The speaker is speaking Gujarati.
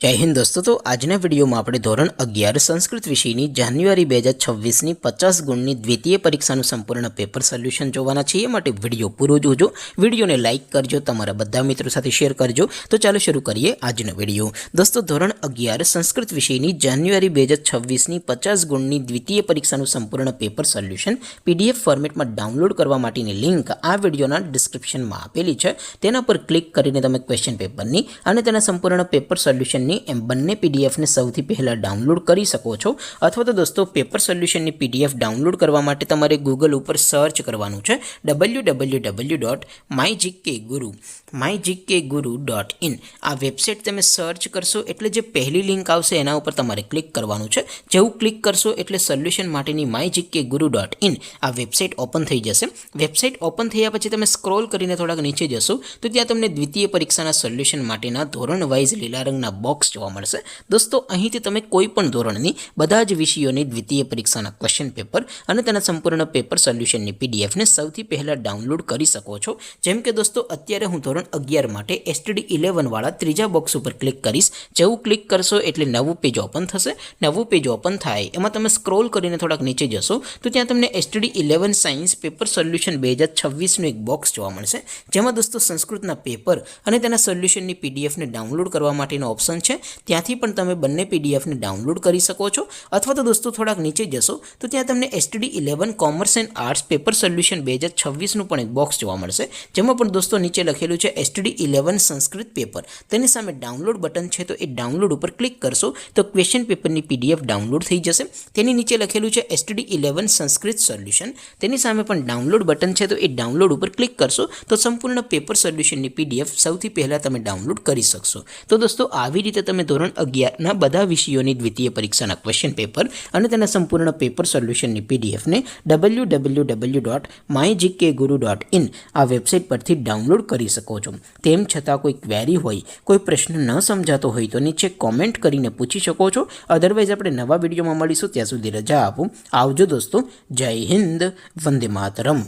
जय हिंद दोस्तों। तो आजना वीडियो में આપણે ધોરણ 11 સંસ્કૃત વિષયની જાન્યુઆરી 2026ની 50 ગુણની દ્વિતીય પરીક્ષાનું સંપૂર્ણ પેપર સોલ્યુશન જોવાના છીએ। માટે વિડિયો પૂરો જોજો, વિડિયોને લાઈક કરજો, તમારા બધા મિત્રો સાથે શેર કરજો। તો ચાલો શરૂ કરીએ આજનો વિડિયો। દોસ્તો ધોરણ 11 સંસ્કૃત વિષયની જાન્યુઆરી 2026ની 50 ગુણની દ્વિતીય પરીક્ષાનું સંપૂર્ણ પેપર સોલ્યુશન પીડીએફ ફોર્મેટમાં ડાઉનલોડ કરવા માટેની લિંક આ વિડિયોના ડિસ્ક્રિપ્શનમાં આપેલી છે। તેના પર ક્લિક કરીને તમે ક્વેશ્ચન પેપરની અને તેના સંપૂર્ણ પેપર સોલ્યુશન एम बने पीडीएफ ने सौथी पहला डाउनलॉड करी सको छो। अथवा तो दोस्तों पेपर सोल्यूशन पीडीएफ डाउनलॉड करवा माटे तमारे गूगल पर सर्च करवानुं छे www.mygkguru.in। आ वेबसाइट तमे सर्च करशो एटले जे पहली लिंक आवशे एना उपर तमारे क्लिक करवानुं छे। जेवुं क्लिक करशो एटले सोल्यूशन माटेनी mygkguru.in आ वेबसाइट ओपन थई जशे। वेबसाइट ओपन थया पछी तमे स्क्रॉल करीने थोड़ा नीचे जशो तो त्यां तमने द्वितीय परीक्षाना सोल्यूशन माटेना धोरण वाइज लीला रंगना बॉक्स જોવા મળશે। દોસ્તો અહીંથી તમે કોઈ પણ ધોરણની બધા જ વિષયોની દ્વિતીય પરીક્ષાના ક્વેશ્ચન પેપર અને તેના સંપૂર્ણ પેપર સોલ્યુશનની પીડીએફ ને સૌથી પહેલા ડાઉનલોડ કરી શકો છો। જેમ કે દોસ્તો અત્યારે હું ધોરણ 11 માટે એસટીડી 11 વાળા ત્રીજા બોક્સ ઉપર ક્લિક કરીશ। જેવું ક્લિક કરશો એટલે નવું પેજ ઓપન થશે। નવું પેજ ઓપન થાય એમાં તમે સ્ક્રોલ કરીને થોડાક નીચે જશો તો ત્યાં તમને એસટીડી 11 સાયન્સ પેપર સોલ્યુશન 2026 નું એક બોક્સ જોવા મળશે। જેમાં દોસ્તો સંસ્કૃતના પેપર અને તેના સોલ્યુશનની પીડીએફ ને ડાઉનલોડ કરવા માટેનો ઓપ્શન છે। ત્યાંથી પણ તમે બંને પીડીએફ ને ડાઉનલોડ કરી શકો છો। અથવા તો દોસ્તો થોડાક નીચે જશો તો ત્યાં તમને STD 11 commerce and arts paper solution 2026 નું પણ એક બોક્સ જોવા મળશે। જેમાં પણ દોસ્તો નીચે લખેલું છે એસટીડી 11 સંસ્કૃત પેપર, તેની સામે ડાઉનલોડ બટન છે તો એ ડાઉનલોડ ઉપર ક્લિક કરશો તો ક્વેશ્ચન પેપરની પીડીએફ ડાઉનલોડ થઈ જશે। તેની નીચે લખેલું છે એસટીડી 11 સંસ્કૃત સોલ્યુશન, તેની સામે પણ ડાઉનલોડ બટન છે તો એ ડાઉનલોડ ઉપર ક્લિક કરશો તો સંપૂર્ણ પેપર સોલ્યુશનની પીડીએફ સૌથી પહેલા તમે ડાઉનલોડ કરી શકશો। તો દોસ્તો આવી રીતે તમે ધોરણ 11 ના બધા વિષયોની દ્વિતીય પરીક્ષાના ક્વેશ્ચન પેપર અને તેના સંપૂર્ણ પેપર સોલ્યુશનની પીડીએફ ને www.mygkguru.in આ વેબસાઇટ પરથી ડાઉનલોડ કરી શકો છો। તેમ છતાં કોઈ ક્વેરી હોય, કોઈ પ્રશ્ન ન સમજાતો હોય તો નીચે કોમેન્ટ કરીને પૂછી શકો છો। અધરવાઇઝ આપણે નવા વિડીયોમાં મળીશું, ત્યાં સુધી રજા આપો। આવજો દોસ્તો, જય હિન્દ, વંદે માતરમ।